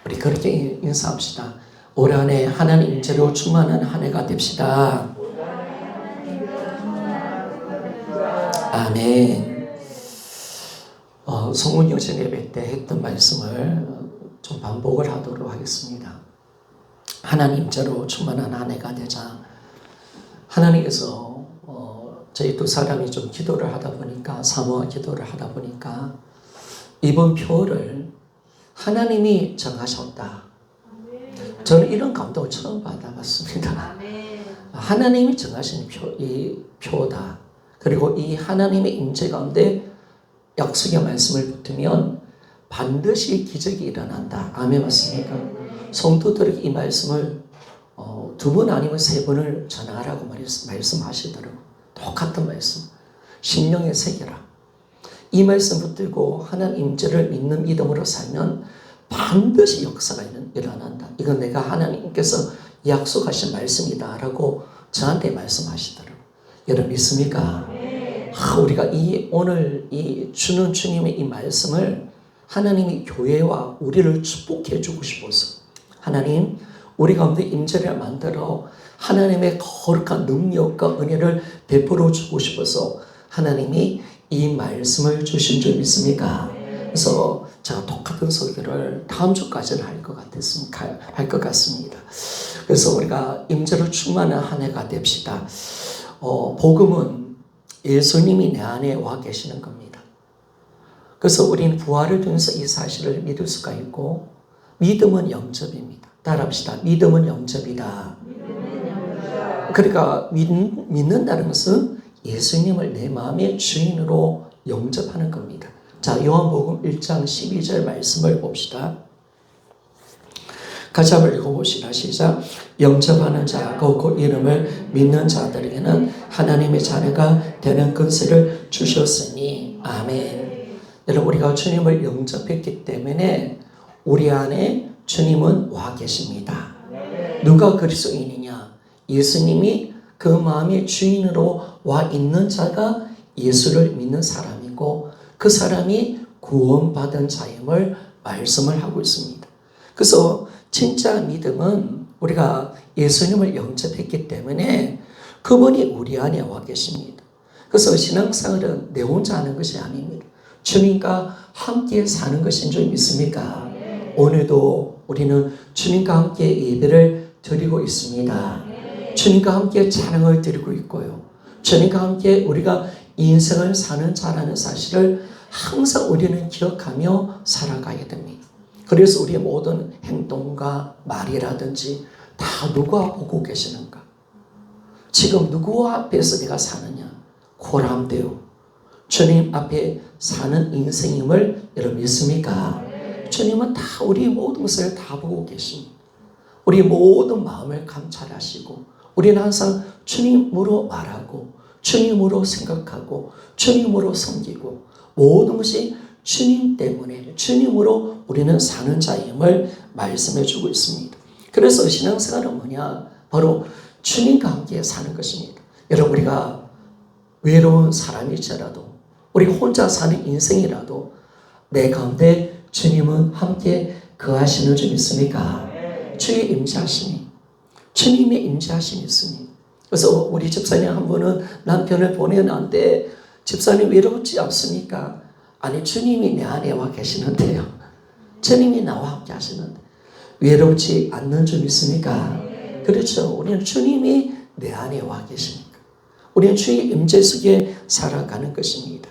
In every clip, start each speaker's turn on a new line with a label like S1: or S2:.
S1: 우리 그렇게 인사합시다. 올 한 해 하나님 임재로 충만한 한 해가 됩시다. 아멘. 성문영신 예배 때 했던 말씀을 좀 반복을 하도록 하겠습니다. 하나님 임재로 충만한 한 해가 되자 하나님께서 저희 두 사람이 좀 기도를 하다 보니까, 사모와 기도를 하다 보니까 이번 표를 하나님이 정하셨다. 저는 이런 감동을 처음 받아봤습니다. 하나님이 정하신 이 표다. 그리고 이 하나님의 임재 가운데 약속의 말씀을 붙으면 반드시 기적이 일어난다. 아멘, 맞습니까? 성도들에게 이 말씀을 2번 아니면 3번을 전하라고 말씀하시더라고요. 똑같은 말씀. 심령에 새겨라. 이 말씀 붙들고 하나님 임재를 믿는 믿음으로 살면 반드시 역사가 일어난다. 이건 내가 하나님께서 약속하신 말씀이다 라고 저한테 말씀하시더라고요. 여러분 믿습니까? 우리가 오늘 주는 주님의 이 말씀을 하나님이 교회와 우리를 축복해 주고 싶어서, 하나님 우리 가운데 임재를 만들어 하나님의 거룩한 능력과 은혜를 베풀어 주고 싶어서 하나님이 이 말씀을 주신 줄 믿습니까? 그래서 제가 똑같은 설교를 다음 주까지는 할 것 같습니다. 그래서 우리가 임재로 충만한 한 해가 됩시다. 복음은 예수님이 내 안에 와 계시는 겁니다. 그래서 우리는 부활을 통해서 이 사실을 믿을 수가 있고, 믿음은 영접입니다. 따라합시다. 믿음은 영접이다. 그러니까 믿는다는 것은 예수님을 내 마음의 주인으로 영접하는 겁니다. 자, 요한복음 1장 12절 말씀을 봅시다. 같이 한번 읽어봅시다. 시작. 영접하는 자, 그 이름을 믿는 자들에게는 하나님의 자녀가 되는 권세를 주셨으니. 아멘. 여러분, 우리가 주님을 영접했기 때문에 우리 안에 주님은 와 계십니다. 누가 그리스도인이냐? 예수님이 그 마음의 주인으로 와 있는 자가 예수를 믿는 사람이고, 그 사람이 구원받은 자임을 말씀을 하고 있습니다. 그래서 진짜 믿음은 우리가 예수님을 영접했기 때문에 그분이 우리 안에 와 계십니다. 그래서 신앙생활은 내 혼자 하는 것이 아닙니다. 주님과 함께 사는 것인 줄 믿습니까? 오늘도 우리는 주님과 함께 예배를 드리고 있습니다. 주님과 함께 찬양을 드리고 있고요. 주님과 함께 우리가 인생을 사는 자라는 사실을 항상 우리는 기억하며 살아가야 됩니다. 그래서 우리의 모든 행동과 말이라든지 다 누가 보고 계시는가? 지금 누구 앞에서 내가 사느냐? 고람되어 주님 앞에 사는 인생임을 여러분 믿습니까? 주님은 다 우리 모든 것을 다 보고 계십니다. 우리 모든 마음을 감찰하시고, 우리는 항상 주님으로 말하고 주님으로 생각하고 주님으로 섬기고, 모든 것이 주님 때문에 주님으로 우리는 사는 자임을 말씀해 주고 있습니다. 그래서 신앙생활은 뭐냐? 바로 주님과 함께 사는 것입니다. 여러분, 우리가 외로운 사람일지라도, 우리 혼자 사는 인생이라도 내 가운데 주님은 함께 거하시는 줄 믿습니까? 주의 임재하심이, 주님의 임재하심이 있습니다. 그래서 우리 집사님 한 분은 남편을 보내놨는데, 집사님 외롭지 않습니까? 아니, 주님이 내 안에 와 계시는데요. 주님이 나와 함께 하시는데 외롭지 않는 줄 믿습니까? 그렇죠. 우리는 주님이 내 안에 와 계십니까? 우리는 주의 임재 속에 살아가는 것입니다.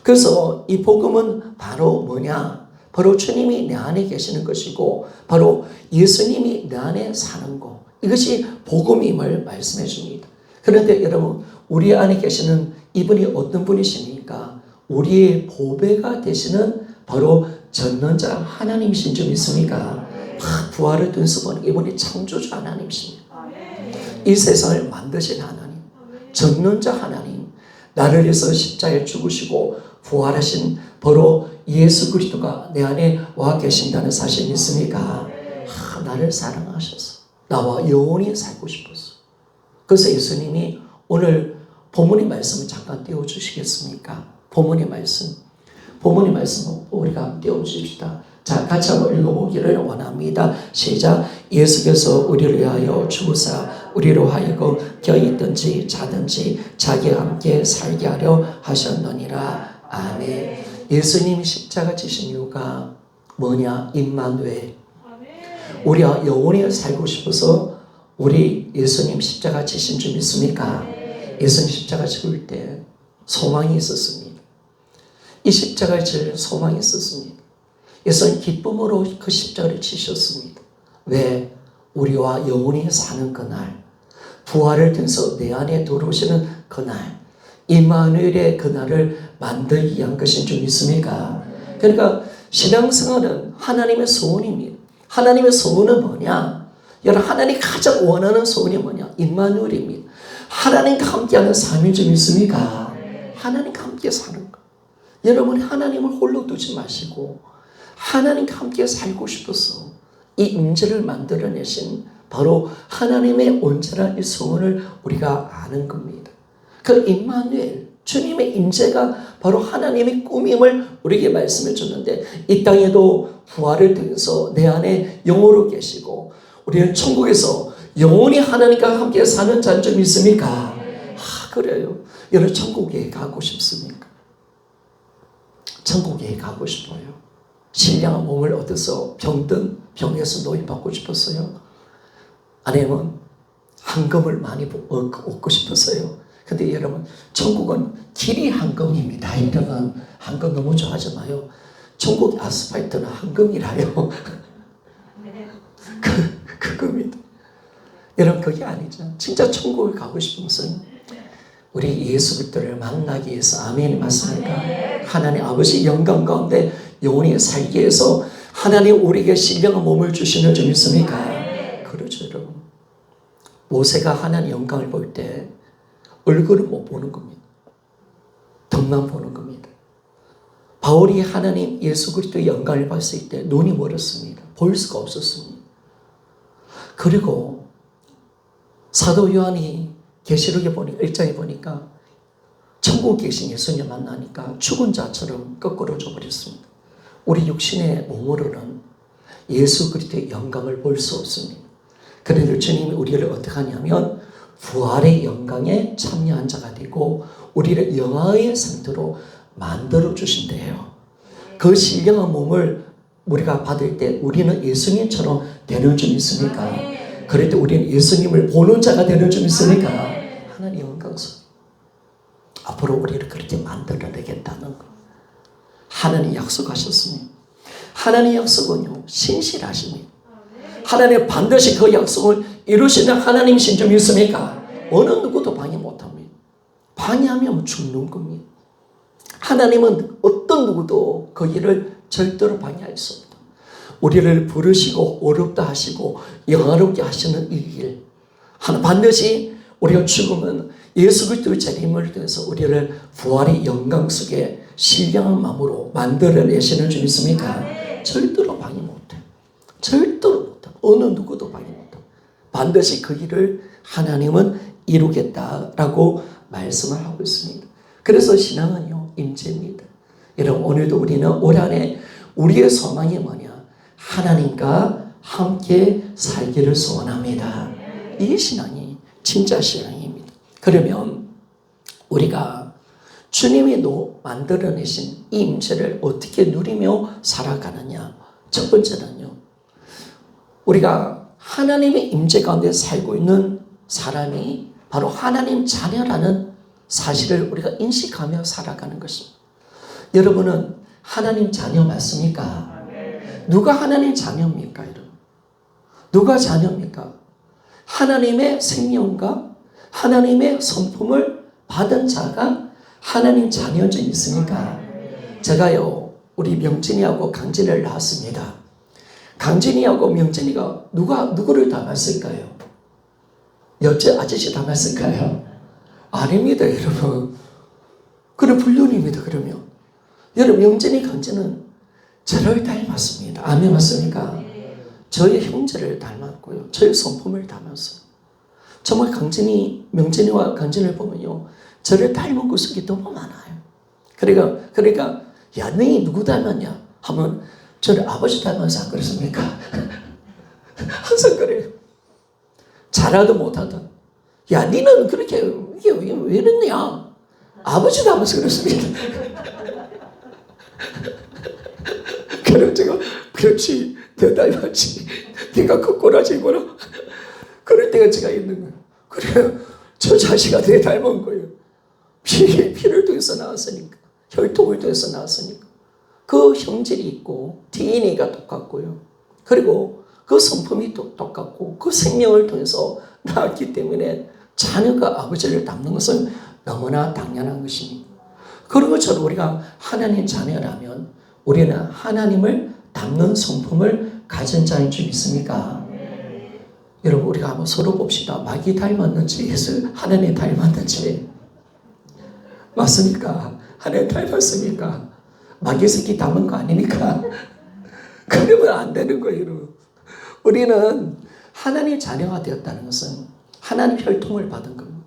S1: 그래서 이 복음은 바로 뭐냐? 바로 주님이 내 안에 계시는 것이고, 바로 예수님이 내 안에 사는 것, 이것이 복음임을 말씀해 줍니다. 그런데 여러분, 우리 안에 계시는 이분이 어떤 분이십니까? 우리의 보배가 되시는 바로 전능자 하나님이신 줄 믿습니까? 부활을 통해서 보는 이분이 창조주 하나님이십니다. 이 세상을 만드신 하나님, 전능자 하나님, 나를 위해서 십자가에 죽으시고 부활하신 바로 예수 그리스도가 내 안에 와 계신다는 사실 믿습니까? 나를 사랑하셔서 나와 영원히 살고 싶어서. 그래서 예수님이 오늘 본문의 말씀을 잠깐 띄워주시겠습니까? 본문의 말씀 우리가 띄워주십시다. 자, 같이 한번 읽어보기를 원합니다. 시작. 예수께서 우리를 위하여 죽으사 우리로 하여금 껴있든지 자든지 자기와 함께 살게 하려 하셨느니라. 아멘. 예수님이 십자가 지신 이유가 뭐냐? 임마누엘. 우리가 영원히 살고 싶어서 우리 예수님 십자가 지신 줄 믿습니까? 예수님 십자가 죽을 때 소망이 있었습니다. 이 십자가를 질 소망이 있었습니다. 예수님 기쁨으로 그 십자가를 지셨습니다. 왜? 우리와 영원히 사는 그날, 부활을 통해서 내 안에 들어오시는 그날, 임마누엘의 그날을 만들기 위한 것인 줄 믿습니까? 그러니까 신앙생활은 하나님의 소원입니다. 하나님의 소원은 뭐냐? 여러분, 하나님이 가장 원하는 소원이 뭐냐? 임마누엘입니다. 하나님과 함께하는 삶인 줄 믿습니까? 하나님과 함께 사는 것. 여러분이 하나님을 홀로 두지 마시고 하나님과 함께 살고 싶어서 이 임재를 만들어내신 바로 하나님의 온전한 이 소원을 우리가 아는 겁니다. 그 임마누엘, 주님의 임재가 바로 하나님의 꿈임을 우리에게 말씀해 줬는데 이 땅에도 부활을 통해서 내 안에 영으로 계시고 우리는 천국에서 영원히 하나님과 함께 사는 자인 줄 믿습니까? 그래요. 여러분 천국에 가고 싶습니까? 천국에 가고 싶어요. 신령한 몸을 얻어서 병든 병에서 노인받고 싶었어요. 아니면 황금을 많이 얻고 싶었어요. 근데 여러분 천국은 길이 황금입니다. 여러분 황금 너무 좋아하지 마요. 천국 아스팔트는 황금이라요. 그겁니다. 여러분 그게 아니죠. 진짜 천국을 가고 싶으면 우리 예수 그리스도를 만나기 위해서 아멘 맞습니까? 하나님 아버지 영광 가운데 영원히 살기 위해서 하나님 우리에게 신령한 몸을 주시는 줄 믿습니까? 그렇죠 여러분. 모세가 하나님 영광을 볼 때 얼굴을 못 보는 겁니다. 덕만 보는 겁니다. 바울이 하나님 예수 그리스도의 영광을 봤을 때 눈이 멀었습니다. 볼 수가 없었습니다. 그리고 사도 요한이 계시록에 보니까 1장에 보니까 천국에 계신 예수님 만나니까 죽은 자처럼 거꾸로 져버렸습니다. 우리 육신의 몸으로는 예수 그리스도의 영광을 볼 수 없습니다. 그래도 주님이 우리를 어떻게 하냐면 부활의 영광에 참여한 자가 되고 우리를 영화의 상태로 만들어 주신대요. 그 신령한 몸을 우리가 받을 때 우리는 예수님처럼 되는 줄 믿습니까? 그럴 때 우리는 예수님을 보는 자가 되는 줄 믿습니까? 하나님 영광스러워. 앞으로 우리를 그렇게 만들어내겠다는 것. 하나님 약속하셨습니다. 하나님 약속은요 신실하십니다. 하나님 반드시 그 약속을 이루시는 하나님이신 줄 믿습니까? 어느 누구도 방해 못합니다. 방해하면 죽는 겁니다. 하나님은 어떤 누구도 그 일을 절대로 방해할 수 없다. 우리를 부르시고 어렵다 하시고 영화롭게 하시는 이 일 하나 반드시 우리가 죽으면 예수 그리스도의 재림을 통해서 우리를 부활의 영광 속에 신령한 마음으로 만들어내시는 줄 믿습니까? 절대로 방해 못해. 절대로 못해. 어느 누구도 방해 못해. 반드시 그 일을 하나님은 이루겠다라고 말씀을 하고 있습니다. 그래서 신앙은요 임재입니다. 여러분 오늘도 우리는 올 한해 우리의 소망이 뭐냐? 하나님과 함께 살기를 소원합니다. 이 신앙이 진짜 신앙입니다. 그러면 우리가 주님이 만들어내신 이 임재를 어떻게 누리며 살아가느냐? 첫 번째는요. 우리가 하나님의 임재 가운데 살고 있는 사람이 바로 하나님 자녀라는 사실을 우리가 인식하며 살아가는 것입니다. 여러분은 하나님 자녀 맞습니까? 누가 하나님 자녀입니까? 여러분? 누가 자녀입니까? 하나님의 생명과 하나님의 성품을 받은 자가 하나님 자녀지 있습니까? 제가요 우리 명진이하고 강진을 낳았습니다. 강진이하고 명진이가 누구를 닮았을까요? 옆집 아저씨 닮았을까요? 아닙니다 여러분. 그래 불륜입니다. 그러면 여러분 명진이 강진은 저를 닮았습니다. 아멘 맞습니까? 저의 형제를 닮았고요. 저의 성품을 닮았어요. 정말 명진이와 강진을 보면요. 저를 닮은 구석이 너무 많아요. 그러니까 야 너희 누구 닮았냐 하면 저는 아버지 닮아서 안 그렇습니까? 항상 그래요. 잘하든 못하든. 야, 니는 그렇게, 이게 왜 이랬냐? 아버지 닮아서 그렇습니다. 그럼 제가, 그렇지, 내 닮았지. 네가 그 꼬라지구나. 그럴 때가 제가 있는 거예요. 그래요. 저 자식아 내 닮은 거예요. 피를 통해서 나왔으니까. 혈통을 통해서 나왔으니까. 그 형질이 있고 DNA가 똑같고요. 그리고 그 성품이 똑같고 그 생명을 통해서 나왔기 때문에 자녀가 아버지를 닮는 것은 너무나 당연한 것입니다. 그런 것처럼 우리가 하나님 자녀라면 우리는 하나님을 닮는 성품을 가진 자인 줄 믿습니까? 여러분 우리가 한번 서로 봅시다. 마귀 닮았는지 예수 하나님 닮았는지. 맞습니까? 하나님 닮았습니까? 마귀 새끼 닮은 거 아닙니까? 그러면 안 되는 거예요. 여러분. 우리는 하나님의 자녀가 되었다는 것은 하나님 혈통을 받은 겁니다.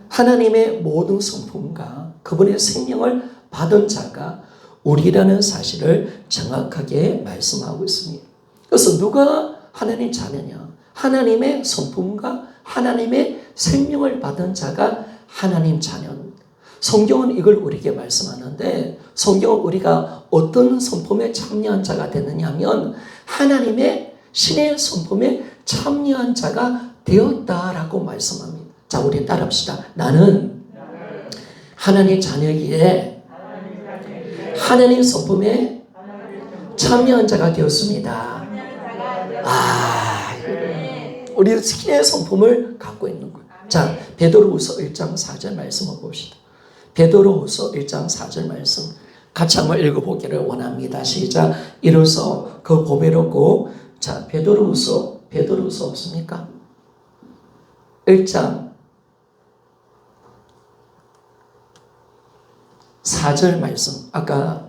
S1: 하나님의 모든 성품과 그분의 생명을 받은 자가 우리라는 사실을 정확하게 말씀하고 있습니다. 그래서 누가 하나님 자녀냐? 하나님의 성품과 하나님의 생명을 받은 자가 하나님 자녀입니다. 성경은 이걸 우리에게 말씀하는데 성경은 우리가 어떤 성품에 참여한 자가 되느냐 하면 하나님의 신의 성품에 참여한 자가 되었다라고 말씀합니다. 자, 우리 따라합시다. 나는 하나님의 자녀이기에 하나님 성품에 참여한 자가 되었습니다. 우리 신의 성품을 갖고 있는 거예요. 자, 베드로후서 1장 4절 말씀을 봅시다. 베드로후서 1장 4절 말씀 같이 한번 읽어보기를 원합니다. 시작. 이로써 그 보배롭고 자 베드로후서 없습니까? 1장 4절 말씀 아까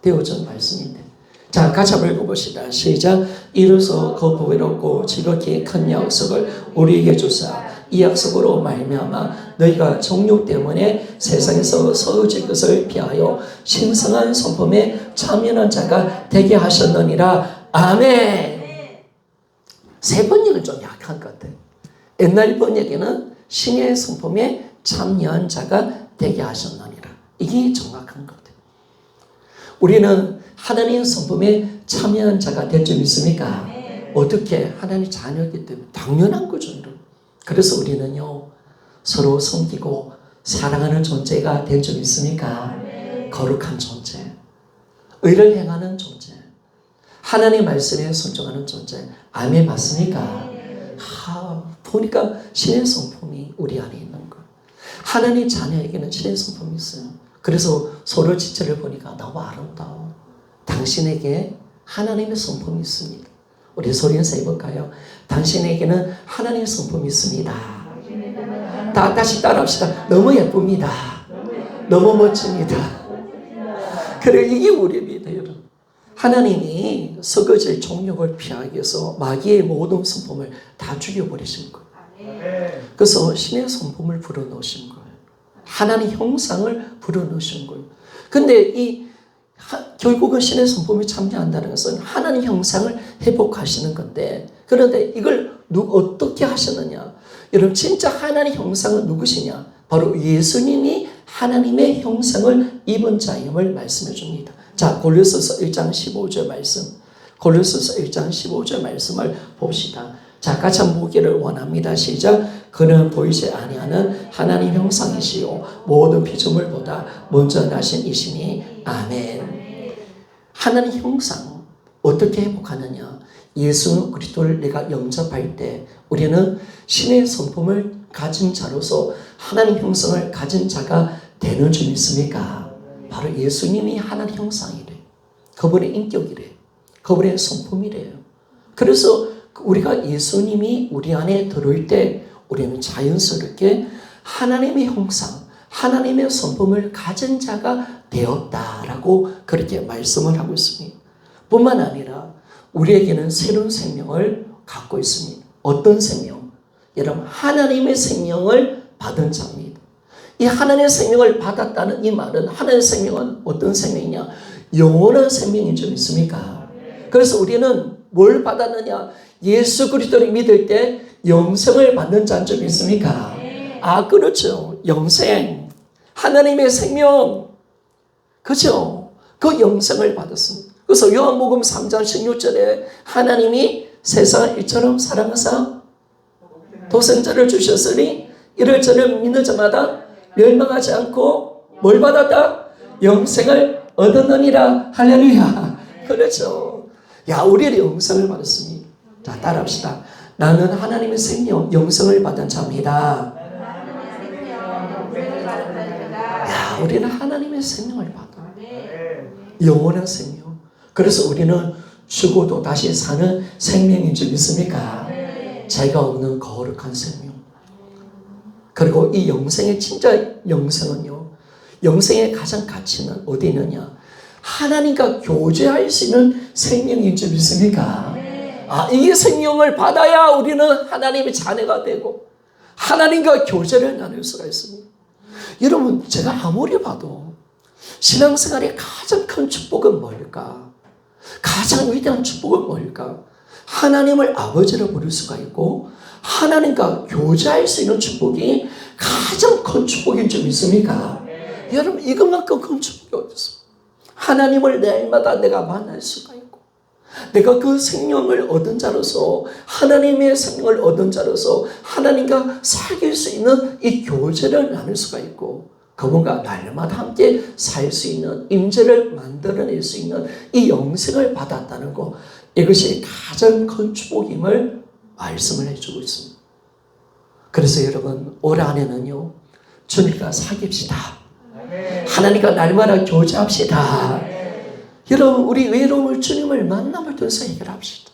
S1: 되어진 말씀인데 자 같이 한번 읽어봅시다. 시작. 이로써 그 보배롭고 지극히 큰 약속을 우리에게 주사 이 약속으로 말미암아 너희가 정욕 때문에 세상에서 서로질 것을 피하여 신성한 성품에 참여한 자가 되게 하셨느니라. 아멘. 새 번역은 좀 약한 것 같아요. 옛날 번역에는 신의 성품에 참여한 자가 되게 하셨느니라. 이게 정확한 것 같아요. 우리는 하나님의 성품에 참여한 자가 될 줄 믿습니까? 어떻게? 하나님의 자녀이기 때문에 당연한 거죠. 그래서 우리는요 서로 섬기고 사랑하는 존재가 될 줄 믿습니까? 거룩한 존재, 의를 행하는 존재, 하나님의 말씀에 순종하는 존재. 아멘. 맞습니까? 보니까 신의 성품이 우리 안에 있는 거. 하나님의 자녀에게는 신의 성품이 있어요. 그래서 서로 지체를 보니까 너무 아름다워. 당신에게 하나님의 성품이 있습니다. 우리 소리 인사 해볼까요? 당신에게는 하나님의 성품이 있습니다. 다시 따라합시다. 너무 예쁩니다. 너무 멋집니다. 그래 이게 우리입니다. 여러분. 하나님이 썩어질 종욕을 피하기 위해서 마귀의 모든 성품을 다 죽여버리신 거예요. 그래서 신의 성품을 불어넣으신 거예요. 하나님 형상을 불어넣으신 거예요. 근데 결국은 신의 성품에 참여한다는 것은 하나님 형상을 회복하시는 건데 그런데 이걸 어떻게 하셨느냐? 여러분 진짜 하나님 형상은 누구시냐? 바로 예수님이 하나님의 형상을 입은 자임을 말씀해 줍니다. 자, 골로새서 1장 15절 말씀. 골로새서 1장 15절 말씀을 봅시다. 자, 같이 한번 보기를 원합니다. 시작. 그는 보이지 아니하는 하나님 형상이시요 모든 피조물보다 먼저 나신 이시니 아멘. 하나님 형상 어떻게 회복하느냐? 예수 그리스도를 내가 영접할 때 우리는 신의 성품을 가진 자로서 하나님 형상을 가진 자가 되는 줄 믿습니까? 바로 예수님이 하나님 형상이래. 그분의 인격이래. 그분의 성품이래요. 그래서 우리가 예수님이 우리 안에 들어올 때 우리는 자연스럽게 하나님의 형상, 하나님의 성품을 가진 자가 되었다라고 그렇게 말씀을 하고 있습니다. 뿐만 아니라 우리에게는 새로운 생명을 갖고 있습니다. 어떤 생명? 여러분 하나님의 생명을 받은 자입니다. 이 하나님의 생명을 받았다는 이 말은 하나님의 생명은 어떤 생명이냐? 영원한 생명인 줄 믿습니까? 그래서 우리는 뭘 받았느냐? 예수 그리스도를 믿을 때 영생을 받는 자인 줄 믿습니까? 아, 그렇죠. 영생. 하나님의 생명. 그죠? 그 영생을 받았습니다. 그래서 요한복음 3장 16절에 하나님이 세상을 이처럼 사랑하사 독생자를 주셨으니 이를 저를 믿는 자마다 멸망하지 않고 뭘 받았다? 영생을 얻었느니라. 할렐루야. 그렇죠. 야, 우리는 영생을 받았습니다. 자, 따라합시다. 나는 하나님의 생명, 영생을 받은 자입니다. 야, 우리는 하나님의 생명을 받아. 영원한 생명. 그래서 우리는 죽어도 다시 사는 생명인 줄 믿습니까? 죄가 없는 거룩한 생명. 그리고 이 영생의 진짜 영생은요, 영생의 가장 가치는 어디 있느냐? 하나님과 교제할 수 있는 생명인 줄 믿습니까? 아, 이 생명을 받아야 우리는 하나님의 자녀가 되고 하나님과 교제를 나눌 수가 있습니다. 여러분, 제가 아무리 봐도 신앙생활의 가장 큰 축복은 뭘까? 가장 위대한 축복은 뭘까? 하나님을 아버지로 부를 수가 있고 하나님과 교제할 수 있는 축복이 가장 큰 축복인 줄 믿습니까? 여러분, 이것만큼 큰 축복이 어디 있어? 하나님을 날마다 내가 만날 수가 있고 내가 그 생명을 얻은 자로서 하나님의 생명을 얻은 자로서 하나님과 사귈 수 있는 이 교제를 나눌 수가 있고 그분과 날마다 함께 살 수 있는 임재를 만들어낼 수 있는 이 영생을 받았다는 것, 이것이 가장 큰 축복임을 말씀을 해주고 있습니다. 그래서 여러분, 올 한해는요 주님과 사귀읍시다. 하나님과 날마다 교제합시다. 여러분, 우리 외로움을 주님을 만남을 통해서 해결합시다.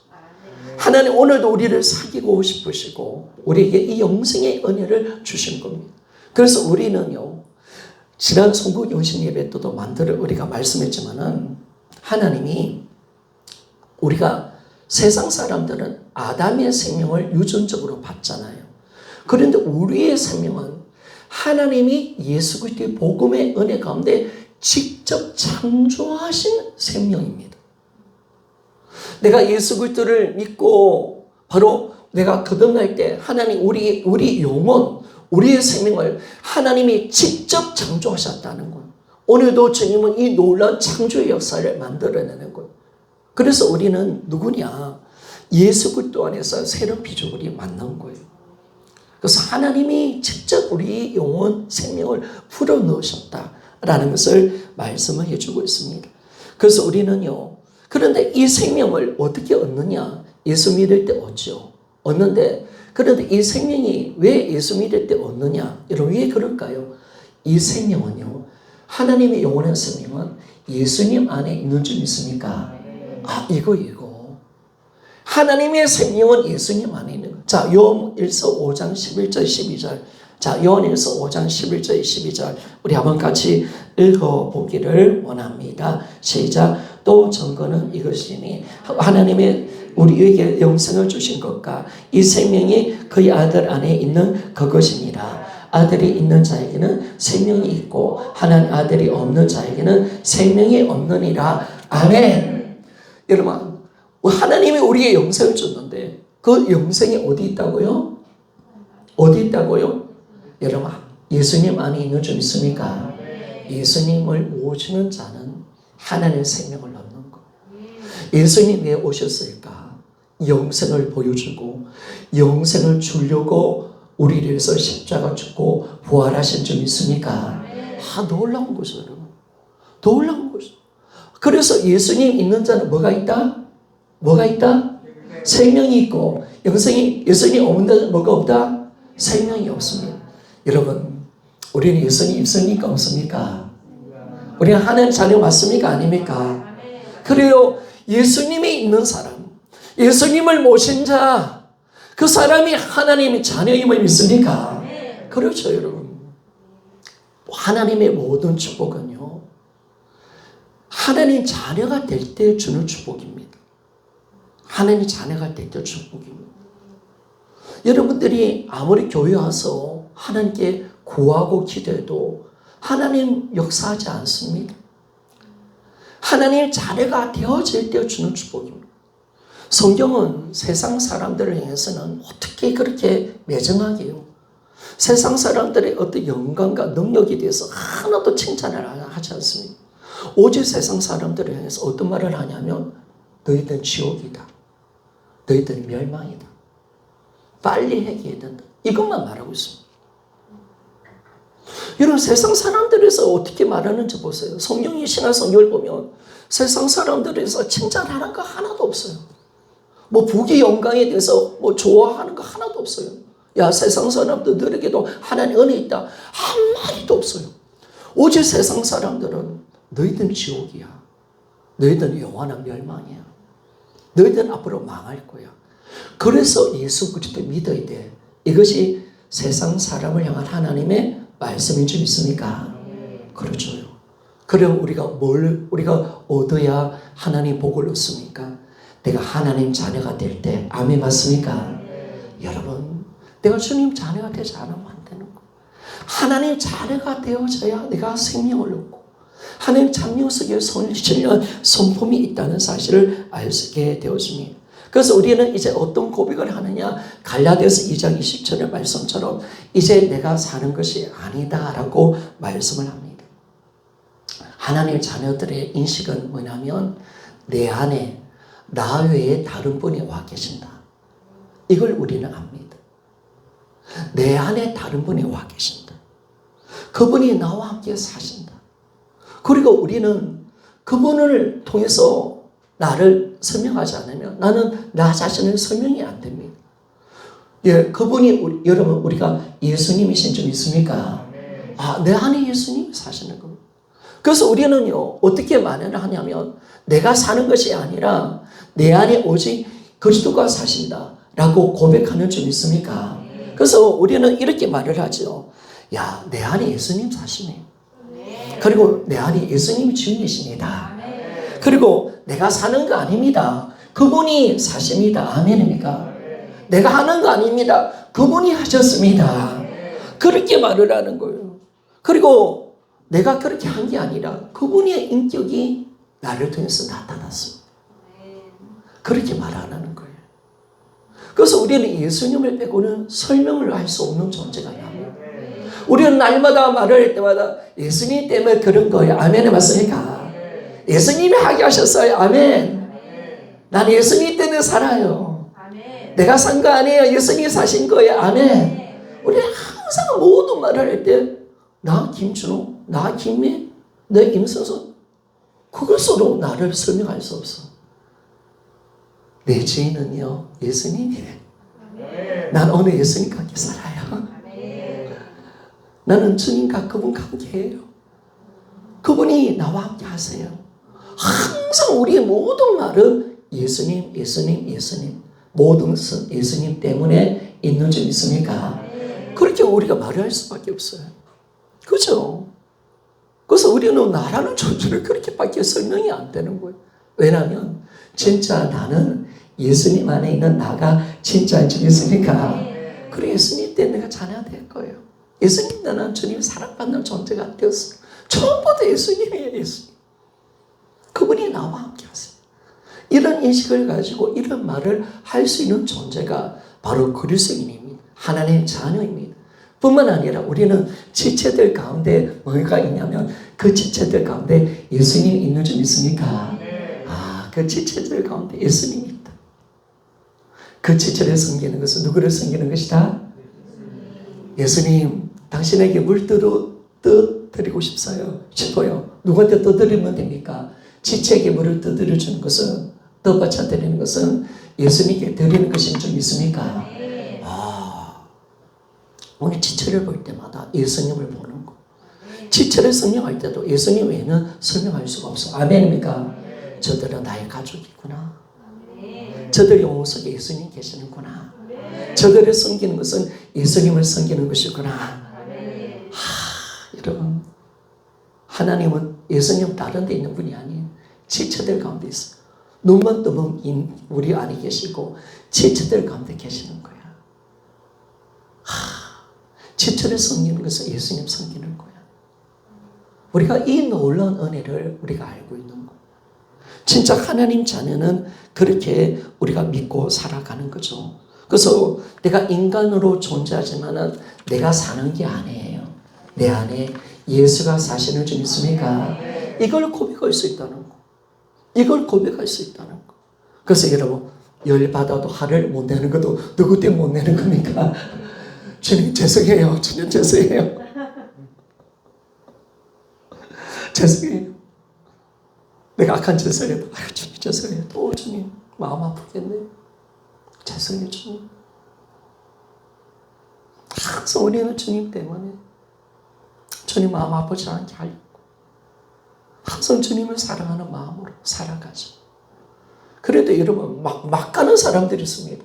S1: 하나님 오늘도 우리를 사귀고 싶으시고 우리에게 이 영생의 은혜를 주신 겁니다. 그래서 우리는요, 지난 성국 영신 예배 때도 만들어 우리가 말씀했지만은 하나님이 우리가 세상 사람들은 아담의 생명을 유전적으로 받잖아요. 그런데 우리의 생명은 하나님이 예수 그리스도의 복음의 은혜 가운데 직접 창조하신 생명입니다. 내가 예수 그리스도를 믿고 바로 내가 거듭날 때 하나님 우리 영혼, 우리의 생명을 하나님이 직접 창조하셨다는 것. 오늘도 주님은 이 놀라운 창조의 역사를 만들어내는 것. 그래서 우리는 누구냐? 예수 그리스도 안에서 새로운 피조물이 만난 거예요. 그래서 하나님이 직접 우리 영혼, 생명을 풀어넣으셨다라는 것을 말씀을 해주고 있습니다. 그래서 우리는요, 그런데 이 생명을 어떻게 얻느냐? 예수 믿을 때 얻죠. 얻는데, 그런데 이 생명이 왜 예수 믿을 때 얻느냐? 여러분, 왜 그럴까요? 이 생명은요, 하나님의 영원한 생명은 예수님 안에 있는 줄 믿습니까? 아, 이거. 하나님의 생명은 예수님 안에 있는 거. 자, 요한일서 5장 11절 12절. 자, 요한일서 5장 11절 12절. 우리 한번 같이 읽어보기를 원합니다. 시작. 또 증거는 이것이니 하나님의 우리에게 영생을 주신 것과 이 생명이 그의 아들 안에 있는 그것입니다. 아들이 있는 자에게는 생명이 있고 하나님 아들이 없는 자에게는 생명이 없느니라. 아멘. 여러분, 하나님이 우리에게 영생을 줬는데 그 영생이 어디 있다고요? 어디 있다고요? 여러분, 예수님 안에 있는 줄 믿습니까? 예수님을 모시는 자는 하나님의 생명을 얻는 것. 예수님 왜 오셨을까? 영생을 보여주고 영생을 주려고 우리를 위해서 십자가 죽고 부활하신 줄 믿습니까? 아, 놀라운 것이죠, 여러분. 놀라운 것이죠. 그래서 예수님 있는 자는 뭐가 있다? 뭐가 있다? 생명이 있고 영생이, 예수님 없는 자는 뭐가 없다? 생명이 없습니다. 여러분, 우리는 예수님 있습니까? 없습니까? 우리는 하나님 자녀 맞습니까? 아닙니까? 그래요. 예수님이 있는 사람, 예수님을 모신 자, 그 사람이 하나님의 자녀임을 믿습니까? 그렇죠, 여러분. 하나님의 모든 축복은요, 하나님 자녀가 될 때 주는 축복입니다. 하나님의 자녀가 될 때 축복입니다. 여러분들이 아무리 교회 와서 하나님께 구하고 기도해도 하나님 역사하지 않습니다. 하나님의 자녀가 되어질 때 주는 축복입니다. 성경은 세상 사람들을 향해서는 어떻게 그렇게 매정하게요? 세상 사람들의 어떤 영광과 능력에 대해서 하나도 칭찬을 하지 않습니다. 오직 세상 사람들을 향해서 어떤 말을 하냐면 너희들은 지옥이다. 너희들은 멸망이다. 빨리 회개해야 된다. 이것만 말하고 있습니다. 여러분 세상 사람들에서 어떻게 말하는지 보세요. 성경이 신약 성경을 보면 세상 사람들에서 칭찬하는 거 하나도 없어요. 뭐 부귀 영광에 대해서 뭐 좋아하는 거 하나도 없어요. 야 세상 사람들에게도 하나님의 은혜 있다. 한마디도 없어요. 오직 세상 사람들은 너희들은 지옥이야. 너희들은 영원한 멸망이야. 너희들은 앞으로 망할 거야. 그래서 예수 그리스도 믿어야 돼. 이것이 세상 사람을 향한 하나님의 말씀인 줄 믿습니까? 그렇죠. 그럼 우리가 얻어야 하나님 복을 얻습니까? 내가 하나님 자녀가 될 때, 아멘 맞습니까? 여러분, 내가 주님 자녀가 되지 않으면 안 되는 거예요. 하나님 자녀가 되어져야 내가 생명을 얻고, 하나님 자녀 속에 선리한 성품이 있다는 사실을 알게 되어집니다. 그래서 우리는 이제 어떤 고백을 하느냐, 갈라디아서 2장 20절의 말씀처럼 이제 내가 사는 것이 아니다라고 말씀을 합니다. 하나님 자녀들의 인식은 뭐냐면 내 안에 나 외에 다른 분이 와 계신다. 이걸 우리는 압니다. 내 안에 다른 분이 와 계신다. 그분이 나와 함께 사신다. 그리고 우리는 그분을 통해서 나를 설명하지 않으면 나는 나 자신을 설명이 안 됩니다. 예, 그분이 여러분 우리가 예수님이신 줄 믿습니까? 아, 내 안에 예수님이 사시는 겁니다. 그래서 우리는요 어떻게 말을 하냐면 내가 사는 것이 아니라 내 안에 오직 그리스도가 사신다라고 고백하는 줄 믿습니까? 그래서 우리는 이렇게 말을 하죠. 야, 내 안에 예수님 사시네. 그리고 내 안에 예수님이 주인이십니다. 그리고 내가 사는 거 아닙니다. 그분이 사십니다. 아멘입니까? 내가 하는 거 아닙니다. 그분이 하셨습니다. 그렇게 말을 하는 거예요. 그리고 내가 그렇게 한 게 아니라 그분의 인격이 나를 통해서 나타났습니다. 그렇게 말하는 거예요. 그래서 우리는 예수님을 빼고는 설명을 할 수 없는 존재가 아니에요. 우리는 날마다 말을 할 때마다 예수님 때문에 그런 거예요. 아멘에 맞습니까? 예수님이 하게 하셨어요. 아멘. 난 예수님 때문에 살아요. 내가 산 거 아니에요. 예수님이 사신 거예요. 아멘. 우리는 항상 모든 말을 할 때 나 김준호, 나 김미, 내 임선선 그것으로 나를 설명할 수 없어. 내 죄인은요 예수님이래. 난 오늘 예수님과 함께 살아요. 나는 주님과 그분 관계예요. 그분이 나와 함께 하세요. 항상 우리의 모든 말은 예수님, 예수님, 예수님. 모든 것은 예수님 때문에 있는 줄 믿습니까? 그렇게 우리가 말을 할 수밖에 없어요. 그죠? 그래서 우리는 나라는 존재를 그렇게밖에 설명이 안 되는 거예요. 왜냐하면 진짜 나는 예수님 안에 있는 나가 진짜인 줄 믿습니까? 그래 예수님 때문에 내가 자녀가 될 거예요. 예수님 나는 주님 사랑받는 존재가 되었어요. 처음부터 예수님이에요. 예수님. 그분이 나와 함께 하세요. 이런 인식을 가지고 이런 말을 할 수 있는 존재가 바로 그리스도인입니다. 하나님의 자녀입니다. 뿐만 아니라 우리는 지체들 가운데 뭐가 있냐면 그 지체들 가운데 예수님이 있는 줄 믿습니까? 아, 그 지체들 가운데 예수님이 있다. 그 지체를 섬기는 것은 누구를 섬기는 것이다? 예수님, 당신에게 물 떠드리고 싶어요. 누구한테 떠드리면 됩니까? 지체에게 물을 떠드려 주는 것은, 떠받쳐 드리는 것은 예수님께 드리는 것인 줄 믿습니까? 오늘 지체를 볼 때마다 예수님을 보는 거. 지체를 설명할 때도 예수님 외에는 설명할 수가 없어. 아멘입니까? 저들은 나의 가족이구나. 저들 영혼 속에 예수님 계시는구나. 저들을 섬기는 것은 예수님을 섬기는 것이구나. 여러분, 하나님은 예수님 다른 데 있는 분이 아니에요. 지체들 가운데 있어요. 눈만 뜨면 우리 안에 계시고 지체들 가운데 계시는 거야. 지체를 섬기는 것은 예수님 섬기는 거야. 우리가 이 놀라운 은혜를 우리가 알고 있는 거야. 진짜 하나님 자녀는 그렇게 우리가 믿고 살아가는 거죠. 그래서 내가 인간으로 존재하지만은 내가 사는 게 아니에요. 내 안에 예수가 사시는 줄 믿습니까? 이걸 고백할 수 있다는 거. 이걸 고백할 수 있다는 거. 그래서 여러분, 열받아도 화를 못 내는 것도 누구 때문에 못 내는 겁니까? 주님 죄송해요. 주님 죄송해요. 죄송해요. 내가 악한 짓을 해도 주님 죄송해요. 또 주님 마음 아프겠네. 죄송해요 주님. 항상 우리는 주님 때문에 주님 마음 아프지 않게 하려고 항상 주님을 사랑하는 마음으로 살아가죠. 그래도 여러분 막 가는 사람들이 있습니다.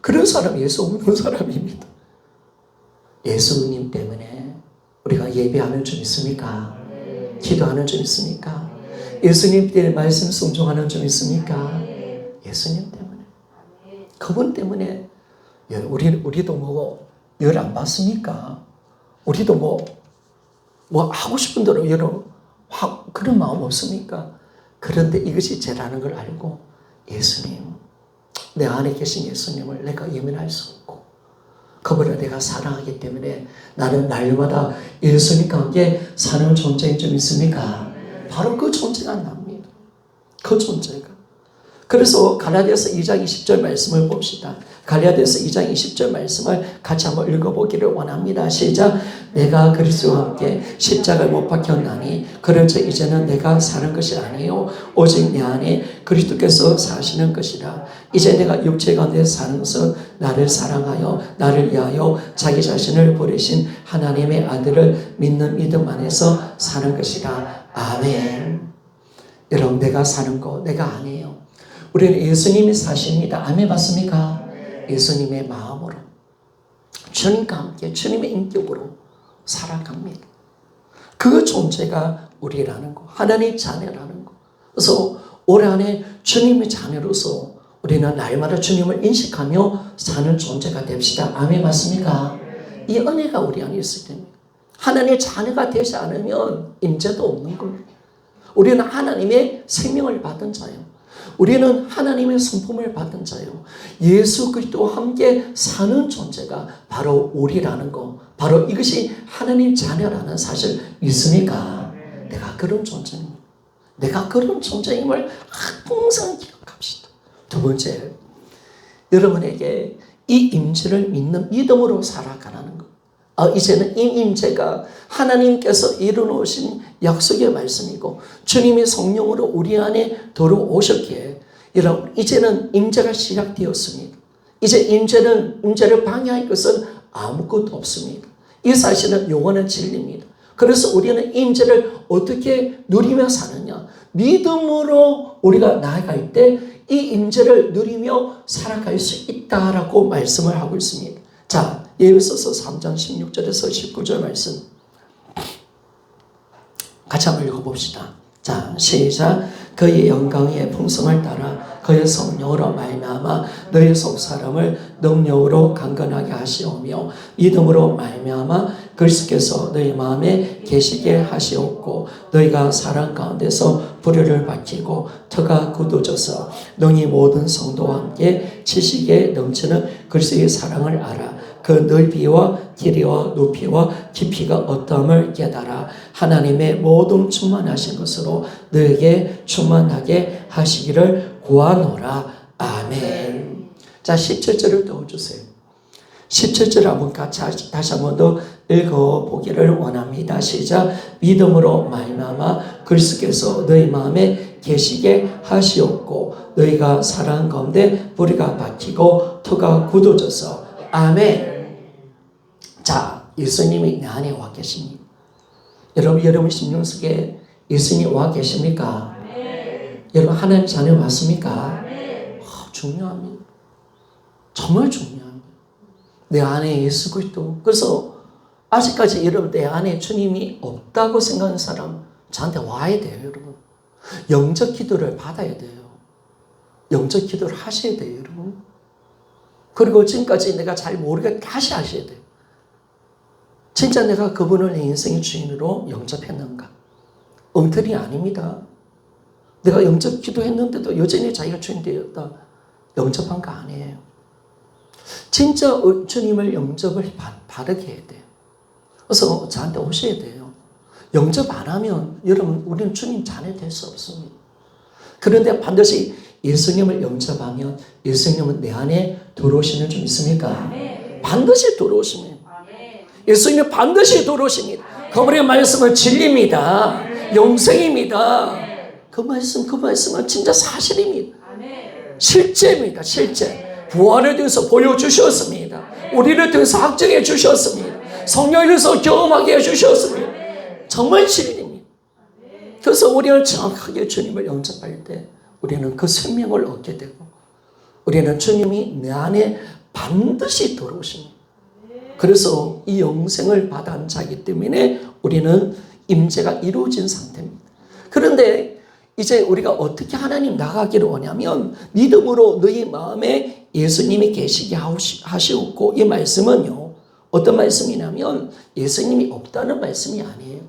S1: 그런 사람 예수 없는 사람입니다. 예수님 때문에 우리가 예배하는 줄 믿습니까? 기도하는 줄 믿습니까? 예수님 때문에 말씀 순종하는 줄 믿습니까? 예수님 때문에. 그분 때문에 우리도 뭐 열 안 받습니까? 우리도 뭐 하고 싶은 대로 여러분 그런 마음 없습니까? 그런데 이것이 죄라는 걸 알고 예수님, 내 안에 계신 예수님을 내가 예민할 수 없고 그분을 내가 사랑하기 때문에 나는 날마다 예수님과 함께 사는 존재인 줄 믿습니까? 바로 그 존재가 납니다. 그 존재가. 그래서 갈라디아서 2장 20절 말씀을 봅시다. 갈라디아서 2장 20절 말씀을 같이 한번 읽어보기를 원합니다. 시작. 내가 그리스도와 함께 십자가에 못 박혔나니 그런즉 이제는 내가 사는 것이 아니요 오직 내 안에 그리스도께서 사시는 것이라. 이제 내가 육체 가운데 사는 것은 나를 사랑하여 나를 위하여 자기 자신을 버리신 하나님의 아들을 믿는 믿음 안에서 사는 것이라. 아멘. 여러분 내가 사는 거 내가 아니에요. 우리는 예수님이 사십니다. 아멘 맞습니까? 예수님의 마음으로 주님과 함께 주님의 인격으로 살아갑니다. 그 존재가 우리라는 거, 하나님의 자녀라는 거. 그래서 올 한해 주님의 자녀로서 우리는 날마다 주님을 인식하며 사는 존재가 됩시다. 아멘 맞습니까? 이 은혜가 우리 안에 있을 때입니다. 하나님의 자녀가 되지 않으면 임재도 없는 겁니다. 우리는 하나님의 생명을 받은 자예요. 우리는 하나님의 성품을 받은 자요. 예수 그리스도와 함께 사는 존재가 바로 우리라는 거. 바로 이것이 하나님 자녀라는 사실 믿습니까? 내가 그런 존재입니다. 내가 그런 존재임을 항상 기억합시다. 두 번째, 여러분에게 이 임재를 믿는 믿음으로 살아가라는 것. 이제는 이 임재가 하나님께서 이루어놓으신 약속의 말씀이고 주님의 성령으로 우리 안에 들어오셨기에 여러분 이제는 임재가 시작되었습니다. 이제 임재를 방해할 것은 아무것도 없습니다. 이 사실은 영원한 진리입니다. 그래서 우리는 임재를 어떻게 누리며 사느냐? 믿음으로 우리가 나아갈 때 이 임재를 누리며 살아갈 수 있다라고 말씀을 하고 있습니다. 자, 에베소서 3장 16절에서 19절 말씀 같이 한번 읽어봅시다. 자, 시작. 그의 영광의 풍성을 따라 그의 성령으로 말미암아 너희 속사람을 능력으로 강건하게 하시오며 믿음으로 말미암아 그리스도께서 너희 마음에 계시게 하시옵고 너희가 사랑 가운데서 불효를 밝히고 터가 굳어져서 너희 모든 성도와 함께 지식에 넘치는 그리스도의 사랑을 알아. 그 넓이와 길이와 높이와 깊이가 어떠함을 깨달아 하나님의 모든 충만하신 것으로 너에게 충만하게 하시기를 구하노라. 아멘. 자, 17절을 넣어주세요. 17절 한번 같이 다시 한번 더 읽어보기를 원합니다. 시작. 믿음으로 말미암아 그리스도께서 너희 마음에 계시게 하시옵고 너희가 사랑 가운데 뿌리가 박히고 터가 굳어져서 아멘. 자, 예수님이 내 안에 와 계십니다. 여러분 심령 속에 예수님이 와 계십니까? 여러분 하나님 자녀 맞습니까? 중요합니다. 정말 중요합니다. 내 안에 예수 그리스도. 그래서 아직까지 여러분 내 안에 주님이 없다고 생각하는 사람 저한테 와야 돼요. 여러분 영적 기도를 받아야 돼요. 영적 기도를 하셔야 돼요. 여러분. 그리고 지금까지 내가 잘 모르게 다시 하셔야 돼요. 진짜 내가 그분을 내 인생의 주인으로 영접했는가? 엉터리 아닙니다. 내가 영접 기도했는데도 여전히 자기가 주님 되었다. 영접한 거 아니에요. 진짜 주님을 영접을 바르게 해야 돼요. 그래서 저한테 오셔야 돼요. 영접 안 하면 여러분 우리는 주님 자녀 될 수 없습니다. 그런데 반드시 예수님을 영접하면 예수님은 내 안에 들어오시는 줄 믿습니까? 반드시 들어오십니다. 예수님은 반드시 들어오십니다. 그분의 말씀은 진리입니다. 영생입니다. 그 말씀은 진짜 사실입니다. 실제입니다. 실제. 부활에 대해서 보여주셨습니다. 우리를 통해서 확증해 주셨습니다. 성령에 대해서 경험하게 해주셨습니다. 정말 진리입니다. 그래서 우리는 정확하게 주님을 영접할 때 우리는 그 생명을 얻게 되고 우리는 주님이 내 안에 반드시 들어오십니다. 그래서 이 영생을 받은 자이기 때문에 우리는 임재가 이루어진 상태입니다. 그런데 이제 우리가 어떻게 하나님 나가기를 원하면 믿음으로 너희 마음에 예수님이 계시게 하시옵고, 이 말씀은요 어떤 말씀이냐면 예수님이 없다는 말씀이 아니에요.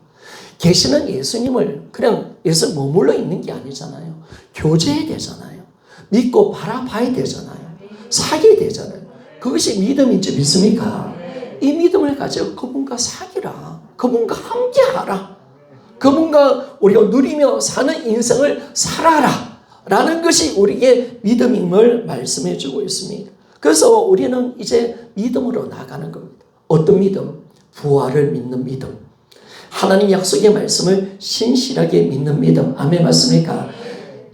S1: 계시는 예수님을 그냥 예수 머물러 있는 게 아니잖아요. 교제해야 되잖아요. 믿고 바라봐야 되잖아요. 사귀어야 되잖아요. 그것이 믿음인지 믿습니까? 이 믿음을 가지고 그분과 사귀라. 그분과 함께하라. 그분과 우리가 누리며 사는 인생을 살아라 라는 것이 우리에게 믿음임을 말씀해 주고 있습니다. 그래서 우리는 이제 믿음으로 나가는 겁니다. 어떤 믿음? 부활을 믿는 믿음. 하나님 약속의 말씀을 신실하게 믿는 믿음. 아멘 맞습니까?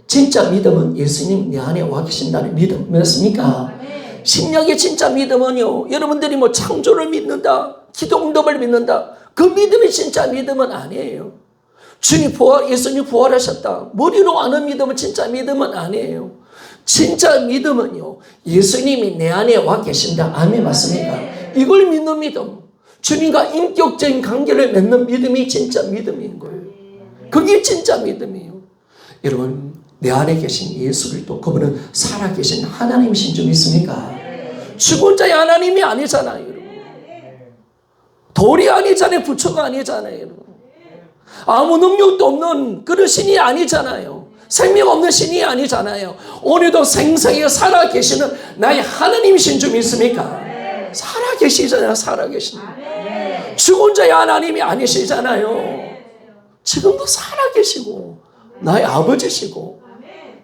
S1: 진짜 믿음은 예수님 내 안에 와 계신다는 믿음. 맞습니까? 신약의 진짜 믿음은요, 여러분들이 뭐 창조를 믿는다, 기도응답을 믿는다, 그 믿음이 진짜 믿음은 아니에요. 예수님 부활하셨다, 머리로 아는 믿음은 진짜 믿음은 아니에요. 진짜 믿음은요, 예수님이 내 안에 와 계신다. 아멘 맞습니까? 이걸 믿는 믿음, 주님과 인격적인 관계를 맺는 믿음이 진짜 믿음인 거예요. 그게 진짜 믿음이에요. 여러분, 내 안에 계신 예수 그리스도, 그분은 살아계신 하나님이신 줄 믿습니까? 죽은 자의 하나님이 아니잖아요, 여러분. 돌이 아니잖아요. 부처가 아니잖아요, 여러분. 아무 능력도 없는 그런 신이 아니잖아요. 생명 없는 신이 아니잖아요. 오늘도 생생히 살아계시는 나의 하나님이신 줄 믿습니까? 살아계시잖아요. 살아계시는 죽은 자의 하나님이 아니시잖아요. 지금도 살아계시고 나의 아버지시고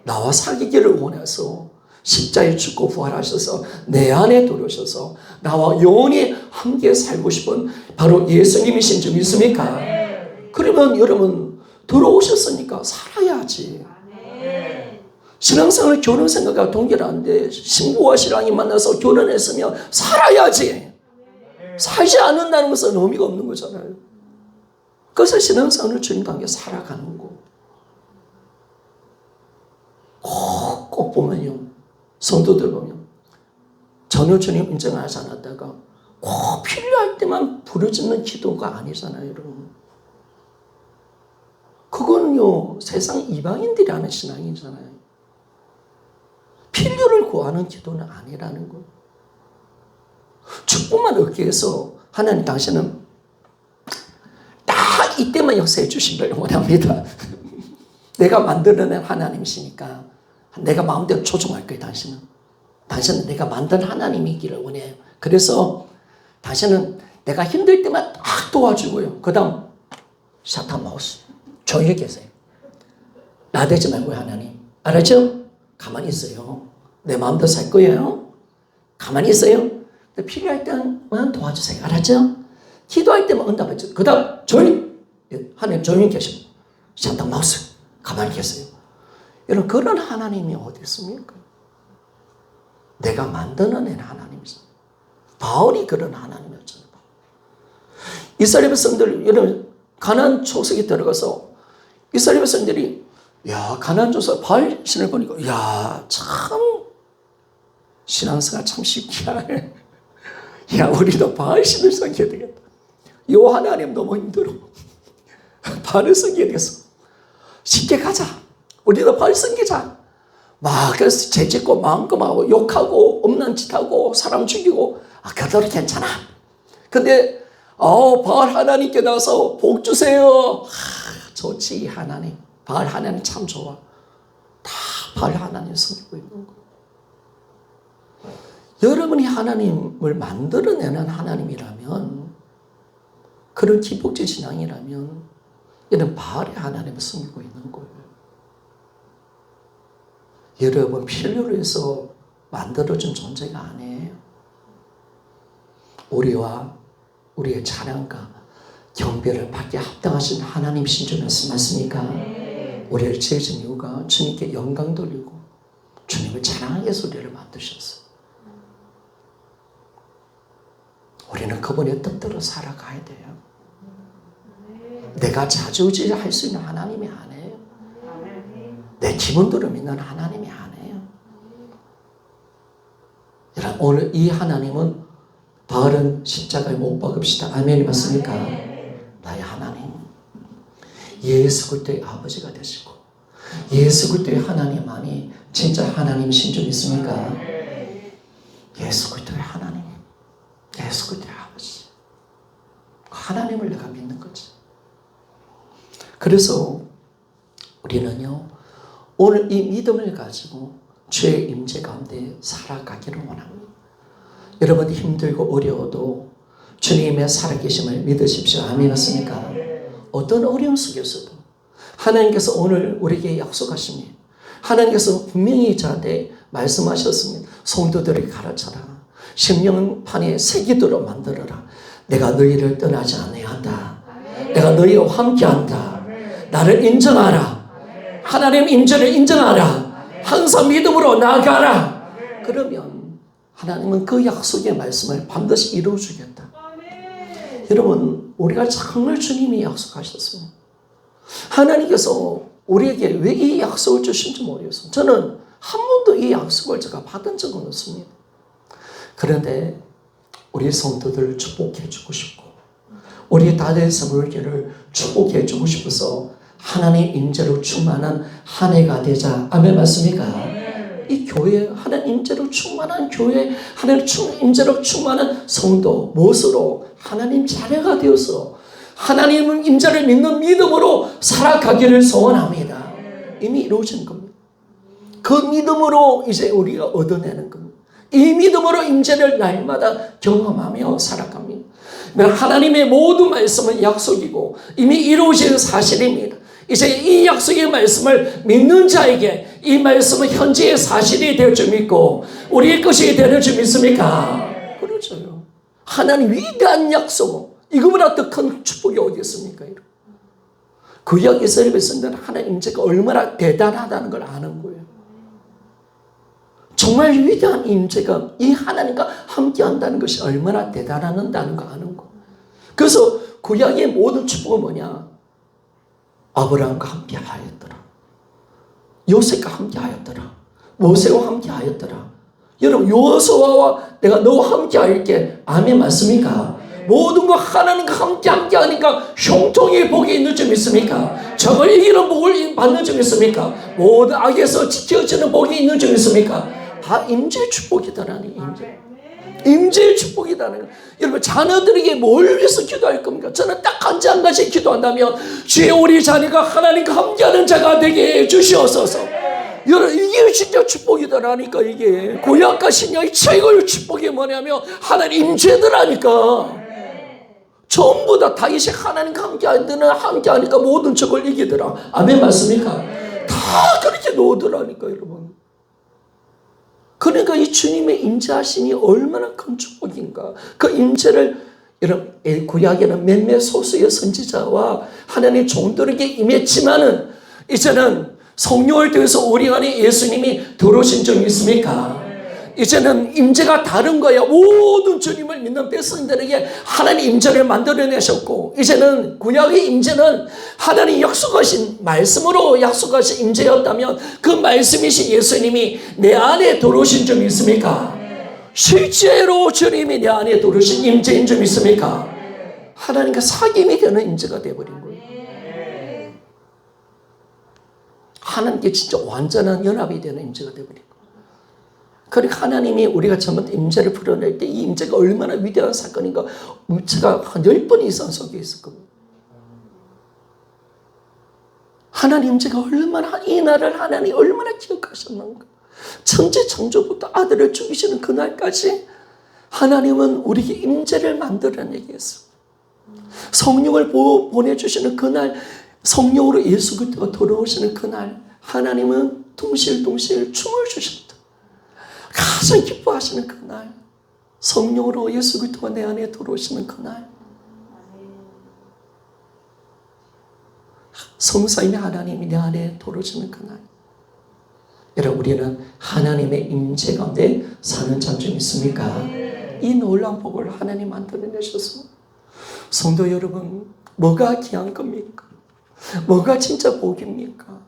S1: 나와 사귀기를 원해서 십자가에 죽고 부활하셔서 내 안에 들어오셔서 나와 영원히 함께 살고 싶은 바로 예수님이신 줄 믿습니까? 그러면 여러분 들어오셨으니까 살아야지. 신앙생활 결혼 생각과 동일한데 신부와 신랑이 만나서 결혼했으면 살아야지. 살지 않는다는 것은 의미가 없는 거잖아요. 그래서 신앙생활을 주님과 함께 살아가는 거. 꼭 보면요, 성도들 보면 전혀 주님 인정하지 않았다가 꼭 필요할 때만 부르짖는 기도가 아니잖아요, 여러분. 그거는요 세상 이방인들이 하는 신앙이잖아요. 필요를 구하는 기도는 아니라는 거예요. 축복만 얻기 위해서 하나님 당신은 딱 이때만 역사해 주시기를 원합니다. 내가 만들어낸 하나님이시니까 내가 마음대로 조종할 거예요. 당신은 내가 만든 하나님이기를 원해요. 그래서 당신은 내가 힘들 때만 딱 도와주고요. 그 다음 사탄 마우스 조용히 계세요. 나대지 말고요. 하나님 알았죠? 가만히 있어요. 내 마음대로 살 거예요. 가만히 있어요. 필요할 때만 도와주세요. 알았죠? 기도할 때만 응답해 주세요. 그 다음 조용히, 하나님 조용히 계시고 사탄 마우스 가만히 계세요. 여러분 그런 하나님이 어디 있습니까? 내가 만들어낸 하나님이죠. 바울이 그런 하나님이었잖아요. 이스라엘 백성들, 여러분 가나안 족속에 들어가서 이스라엘 백성들이 가나안 족속 바알 신을 보니까 참 신앙생활 참 쉽게 우리도 바알 신을 섬겨야 되겠다. 이 하나님 너무 힘들어. 바알을 섬겨야 되겠어. 쉽게 가자. 우리도 바알 섬기자. 막 그래서 죄짓고 마음고하고 욕하고 없는 짓하고 사람 죽이고 그대로 괜찮아. 근데 바알 하나님께 나서 복 주세요. 좋지 하나님. 바알 하나님 참 좋아. 바알 하나님 섬기고 있는 거예요. 여러분이 하나님을 만들어내는 하나님이라면, 그런 기복제 신앙이라면 이런 바알의 하나님을 섬기고 있는 거예요. 여러분 필요로 해서 만들어준 존재가 아니에요. 우리와 우리의 찬양과 경배를 받게 합당하신 하나님이신 줄 말씀하십니까? 우리를 지으신 이유가 주님께 영광 돌리고 주님을 찬양하게 해서 우리를 만드셨어요. 우리는 그분의 뜻대로 살아가야 돼요. 내가 자주지할 수 있는 하나님이 아니에요. 내 기분대로 믿는 하나님이 아니에요. 여러분, 오늘 이 하나님은 바알은 십자가에 못 박읍시다. 아멘이 맞습니까? 나의 하나님, 예수 그리스도의 아버지가 되시고 예수 그리스도의 하나님만이 진짜 하나님이신 줄 믿습니까? 예수 그리스도의 하나님, 예수 그리스도의 아버지, 하나님을 내가 믿는 거지. 그래서 우리는요, 오늘 이 믿음을 가지고 주의 임재 가운데 살아가기를 원합니다. 여러분이 힘들고 어려워도 주님의 살아계심을 믿으십시오. 아멘 맞습니까? 어떤 어려움 속에서도 하나님께서 오늘 우리에게 약속하십니다. 하나님께서 분명히 저한테 말씀하셨습니다. 성도들을 가르쳐라. 심령판에 새기도록 만들어라. 내가 너희를 떠나지 않아야 한다. 내가 너희와 함께한다. 나를 인정하라. 하나님 임재를 인정하라. 항상 믿음으로 나아가라. 그러면 하나님은 그 약속의 말씀을 반드시 이루어주겠다. 여러분, 우리가 정말 주님이 약속하셨습니다. 하나님께서 우리에게 왜 이 약속을 주신지 모르겠어요. 저는 한 번도 이 약속을 제가 받은 적은 없습니다. 그런데 우리 성도들을 축복해 주고 싶고 우리 다들 사물개를 축복해 주고 싶어서 하나님 임재로 충만한 한 해가 되자. 아멘 맞습니까? 이 교회, 하나님 임재로 충만한 교회, 하나님 임재로 충만한 성도, 무엇으로? 하나님 자녀가 되어서 하나님 임재를 믿는 믿음으로 살아가기를 소원합니다. 이미 이루어진 겁니다. 그 믿음으로 이제 우리가 얻어내는 겁니다. 이 믿음으로 임재를 날마다 경험하며 살아갑니다. 하나님의 모든 말씀은 약속이고 이미 이루어진 사실입니다. 이제 이 약속의 말씀을 믿는 자에게 이 말씀은 현재의 사실이 될 줄 믿고 우리의 것이 되는 줄 믿습니까? 그렇죠. 하나님 위대한 약속, 이거보다 더 큰 축복이 어디 있습니까? 구약 이스라엘 백성들은 하나님 임재가 얼마나 대단하다는 걸 아는 거예요. 정말 위대한 임재가 이 하나님과 함께 한다는 것이 얼마나 대단하다는 거 아는 거. 그래서 구약의 모든 축복은 뭐냐? 아브라함과 함께 하였더라. 요셉과 함께 하였더라. 모세와 함께 하였더라. 여러분, 여호수아와 내가 너와 함께 할게. 아멘 맞습니까? 모든 거 하나님과 함께 하니까 형통의 복이 있는 줄 믿습니까? 적을 이기는 복을 받는 줄 믿습니까? 모든 악에서 지켜지는 복이 있는 줄 믿습니까? 다 임재의 축복이다라는 임재. 임재의 축복이다는 거예요. 여러분, 자녀들에게 뭘 위해서 기도할 겁니까? 저는 딱 한 가지 기도한다면 주의 우리 자녀가 하나님과 함께하는 자가 되게 해주시옵소서. 여러분, 이게 진짜 축복이다라니까. 이게 구약과 신약의 최고의 축복이 뭐냐면 하나님 임재더라니까. 전부 다 다윗이 하나님과 함께하니까 모든 적을 이기더라. 아멘 맞습니까? 다 그렇게 놓더라니까 여러분. 그러니까 이 주님의 임재하심이 얼마나 큰 축복인가. 그 임재를 여러분, 구약에는 몇몇 소수의 선지자와 하나님의 종들에게 임했지만은 이제는 성령을 통해서 우리 안에 예수님이 들어오신 적이 있습니까? 이제는 임재가 다른 거야. 모든 주님을 믿는 백성들에게 하나님 임재를 만들어내셨고, 이제는 구약의 임재는 하나님 약속하신 말씀으로 약속하신 임재였다면 그 말씀이신 예수님이 내 안에 들어오신 줄 믿습니까? 실제로 주님이 내 안에 들어오신 임재인 줄 믿습니까? 하나님과 사귐이 되는 임재가 되어버린 거예요. 하나님께 진짜 완전한 연합이 되는 임재가 되어버린 거예요. 그러니까 하나님이 우리가 전부 임재를 풀어낼 때 이 임재가 얼마나 위대한 사건인가, 제가 한 10번 이상 속에 있을 겁니다. 하나님 제가 얼마나 이 나라를 하나님 얼마나 기억하셨는가. 천지 창조부터 아들을 죽이시는 그날까지 하나님은 우리에게 임재를 만들어내게 했어. 성령을 보내주시는 그날, 성령으로 예수 그리스도가 돌아오시는 그날 하나님은 둥실둥실 춤을 주셨다. 가장 기뻐하시는 그날, 성령으로 예수 그리스도가 내 안에 들어오시는 그날, 성사임의 하나님이 내 안에 들어오시는 그날, 여러분 우리는 하나님의 임재 가운데 사는 자들 믿습니까? 이 놀라운 복을 하나님 만들어내셔서 성도 여러분, 뭐가 귀한 겁니까? 뭐가 진짜 복입니까?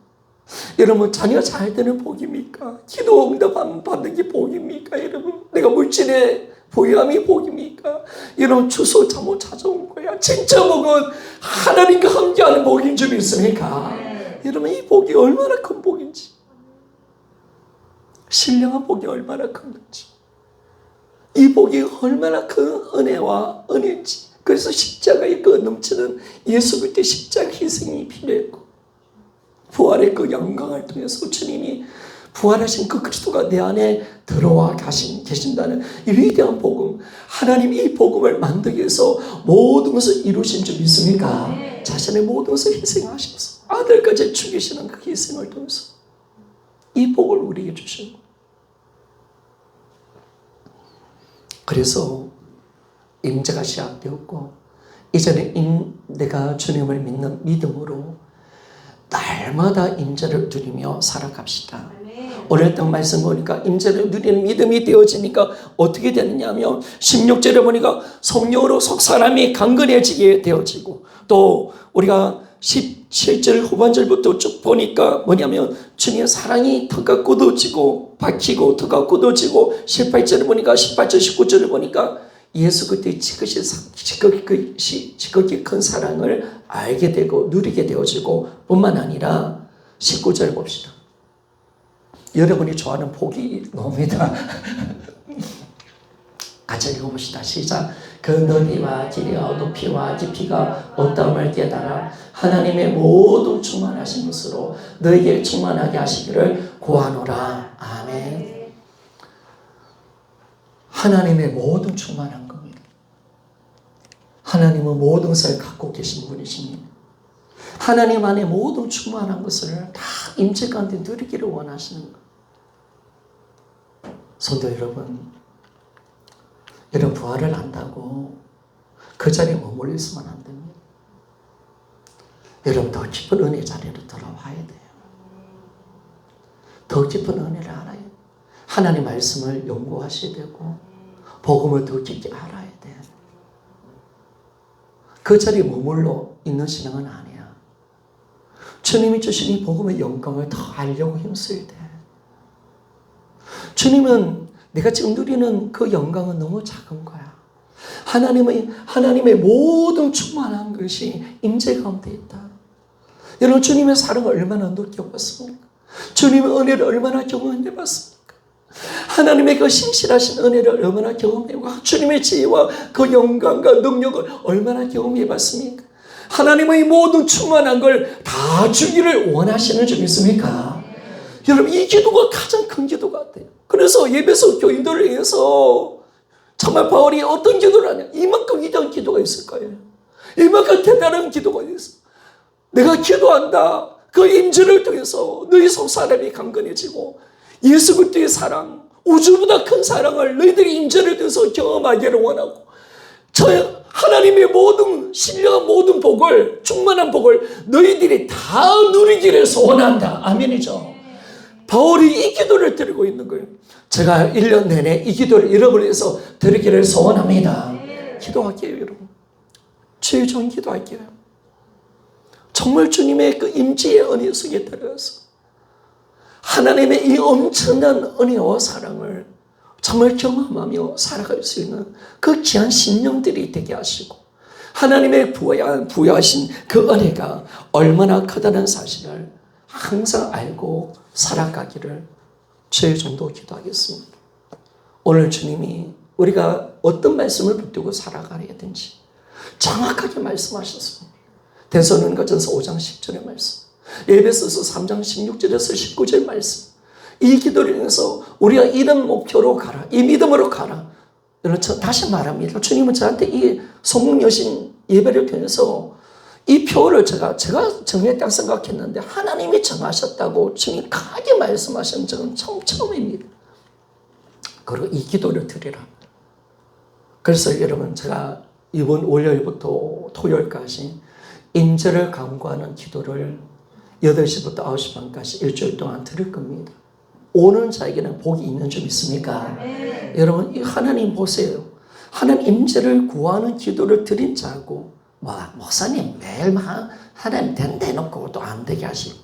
S1: 여러분 자녀 잘 되는 복입니까? 기도 응답 받는 게 복입니까? 여러분 내가 물질의 보유함이 복입니까? 여러분 주소 잘못 찾아온 거야. 진짜 복은 하나님과 함께하는 복인 줄 믿습니까? 여러분 이 복이 얼마나 큰 복인지, 신령한 복이 얼마나 큰 건지, 이 복이 얼마나 큰 은혜와 은혜인지. 그래서 십자가의 그 넘치는 예수 그리스도의 십자가 희생이 필요했고, 부활의 그 영광을 통해서 주님이 부활하신 그 그리스도가 내 안에 들어와 계신다는 이 위대한 복음, 하나님 이 복음을 만들기 위해서 모든 것을 이루신 줄 믿습니까? 자신의 모든 것을 희생하셔서 아들까지 죽이시는 그 희생을 통해서 이 복을 우리에게 주신 거예요. 그래서 임재가 시작되었고, 이제는 내가 주님을 믿는 믿음으로 날마다 임재를 누리며 살아갑시다. 오늘 딱 말씀 보니까 임재를 누리는 믿음이 되어지니까 어떻게 되느냐 하면 16절에 보니까 성령으로 속 사람이 강건해지게 되어지고, 또 우리가 17절 후반절부터 쭉 보니까 뭐냐면 주님의 사랑이 더가 굳어지고 박히고 더가 굳어지고, 18절을 보니까 18절 19절을 보니까 예수 그리스도의 지극히 큰 사랑을 알게 되고 누리게 되어지고, 뿐만 아니라 19절 봅시다. 여러분이 좋아하는 복이 나옵니다. 같이 읽어봅시다. 시작. 그 너비와 길이와 높이와 깊이가 어떠함을 깨달아 하나님의 모든 충만하신 것으로 너에게 충만하게 하시기를 구하노라. 아멘. 하나님의 모든 충만한 겁니다. 하나님은 모든 것을 갖고 계신 분이십니다. 하나님 안에 모든 충만한 것을 다 임재 가운데 누리기를 원하시는 거예요. 성도 여러분, 여러분 부활을 안다고 그 자리에 머물러 있으면 안 됩니다. 여러분 더 깊은 은혜 자리로 돌아와야 돼요. 더 깊은 은혜를 알아야 돼요. 하나님 말씀을 연구하셔야 되고 복음을 더 깊게 알아야 돼요. 그 자리에 머물러 있는 신앙은 아니야. 주님이 주신 이 복음의 영광을 더 알려고 힘써야 돼. 주님은 내가 지금 누리는 그 영광은 너무 작은 거야. 하나님의 모든 충만한 것이 임재 가운데 있다. 여러분 주님의 사랑을 얼마나 느껴봤습니까? 주님의 은혜를 얼마나 경험해봤습니까? 하나님의 그 신실하신 은혜를 얼마나 경험해봤고, 주님의 지혜와 그 영광과 능력을 얼마나 경험해봤습니까? 하나님의 모든 충만한 걸 다 주기를 원하시는 줄 믿습니까? 여러분 이 기도가 가장 큰 기도 같아요. 그래서 예배소 교인들을 위해서 정말 바울이 어떤 기도를 하냐, 이만큼 위대한 기도가 있을 거예요. 이만큼 대단한 기도가 있어. 내가 기도한다. 그 임재를 통해서 너희 속 사람이 강건해지고 예수 그리스도의 사랑, 우주보다 큰 사랑을 너희들이 임재를 통해서 경험하기를 원하고, 저 하나님의 모든 신령한 모든 복을, 충만한 복을 너희들이 다 누리기를 소원한다. 아멘이죠. 바울이 이 기도를 드리고 있는 거예요. 제가 1년 내내 이 기도를 여러분을 위해서 드리기를 소원합니다. 기도할게요, 여러분. 최종 기도할게요. 정말 주님의 그 임재의 은혜 속에 들어가서 하나님의 이 엄청난 은혜와 사랑을 정말 경험하며 살아갈 수 있는 그 귀한 신령들이 되게 하시고, 하나님의 부여하신 그 은혜가 얼마나 크다는 사실을 항상 알고 살아가기를 주의 정도 기도하겠습니다. 오늘 주님이 우리가 어떤 말씀을 붙들고 살아가야 되는지 정확하게 말씀하셨습니다. 데살로니가전서 5장 10절의 말씀. 에베소서 3장 16절에서 19절 말씀. 이 기도를 통해서 우리가 이런 목표로 가라. 이 믿음으로 가라. 여러분, 저 다시 말합니다. 주님은 저한테 이 성령 여신 예배를 통해서 이 표를 제가 정했다고 생각했는데 하나님이 정하셨다고 주님 강하게 말씀하신 적은 처음입니다. 그리고 이 기도를 드리라. 그래서 여러분, 제가 이번 월요일부터 토요일까지 임재를 간구하는 기도를 8시부터 9시 반까지 일주일 동안 드릴 겁니다. 오는 자에게는 복이 있는 줄 믿습니까? 여러분, 하나님 보세요. 하나님 임재를 구하는 기도를 드린 자고, 목사님 매일 하나님 된다 해놓고 또 안 되게 하시고,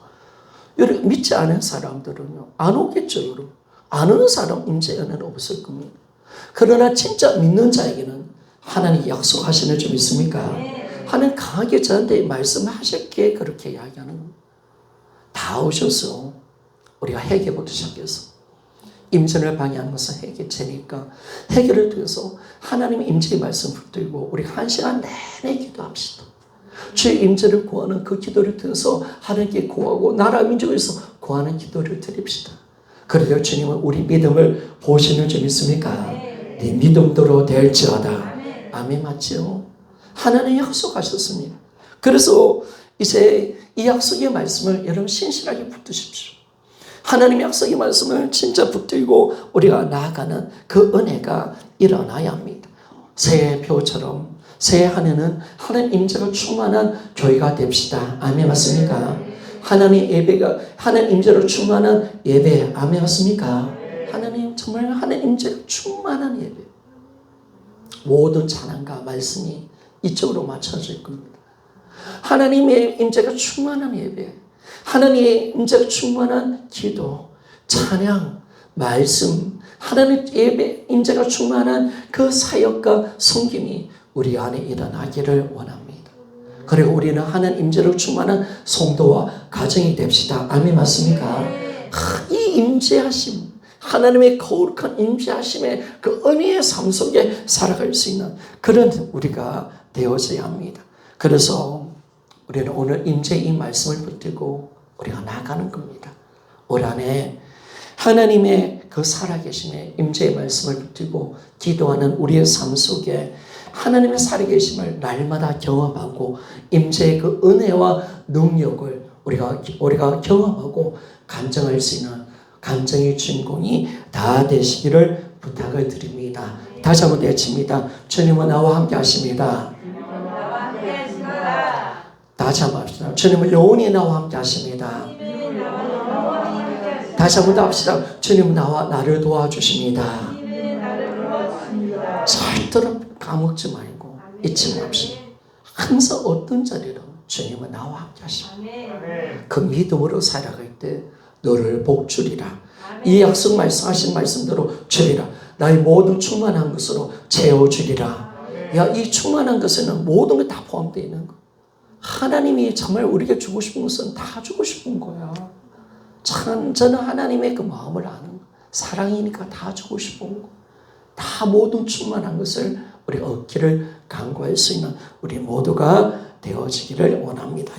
S1: 여러분 믿지 않은 사람들은요 안 오겠죠. 여러분, 안 오는 사람 임재 은혜는 없을 겁니다. 그러나 진짜 믿는 자에게는 하나님 약속하시는 줄 믿습니까? 하나님 강하게 저한테 말씀하셨기에 그렇게 이야기하는 겁니다. 다 오셔서 우리가 회개부터 시작해서 임재를 방해하는 것은 회개체니까 회개를 통해서 하나님의 임재의 말씀 붙들고 우리 1시간 내내 기도합시다. 주의 임재를 구하는 그 기도를 통해서 하나님께 구하고 나라 민족을 위해서 구하는 기도를 드립시다. 그래도 주님은 우리 믿음을 보시는 줄 믿습니까? 네 믿음대로 될지어다. 아멘. 맞죠? 하나님 약속하셨습니다. 그래서 이제 이 약속의 말씀을 여러분 신실하게 붙드십시오. 하나님의 약속의 말씀을 진짜 붙들고 우리가 나아가는 그 은혜가 일어나야 합니다. 새해표처럼 새해 한 해는 하나님 임재가 충만한 교회가 됩시다. 아멘. 맞습니까? 하나님 예배가 하나님 임재로 충만한 예배. 아멘. 맞습니까? 하나님 정말 하나님 임재가 충만한 예배. 모든 찬양과 말씀이 이쪽으로 맞춰질 겁니다. 하나님의 임재가 충만한 예배, 하나님의 임재가 충만한 기도, 찬양, 말씀, 하나님의 예배, 임재가 충만한 그 사역과 섬김이 우리 안에 일어나기를 원합니다. 그리고 우리는 하나님 임재로 충만한 성도와 가정이 됩시다. 아멘. 맞습니까? 이 임재하심, 하나님의 거룩한 임재하심의 그 은혜의 삶 속에 살아갈 수 있는 그런 우리가 되어져야 합니다. 그래서 우리는 오늘 임재의 이 말씀을 붙들고 우리가 나가는 겁니다. 올 한해 하나님의 그 살아계심의 임재의 말씀을 붙들고 기도하는 우리의 삶 속에 하나님의 살아계심을 날마다 경험하고 임재의 그 은혜와 능력을 우리가 경험하고 간증할 수 있는 간증의 주인공이 다 되시기를 부탁을 드립니다. 다시 한번 외칩니다. 주님은 나와 함께 하십니다. 다시 한번 합시다. 주님은 영원히 나와 함께 하십니다. 다시 한번 더 합시다. 주님은 나를 도와주십니다. 절대로 까먹지 말고 잊지 맙시다. 항상 어떤 자리로 주님은 나와 함께 하십니다. 그 믿음으로 살아갈 때 너를 복주리라. 이 약속 말씀하신 말씀대로 주리라. 나의 모든 충만한 것으로 채워주리라. 이 충만한 것에는 모든 게 다 포함되어 있는 거. 하나님이 정말 우리에게 주고 싶은 것은 다 주고 싶은 거야. 저는 하나님의 그 마음을 아는 거. 사랑이니까 다 주고 싶은 거. 다 모든 충만한 것을 우리 얻기를 간구할 수 있는 우리 모두가 되어지기를 원합니다.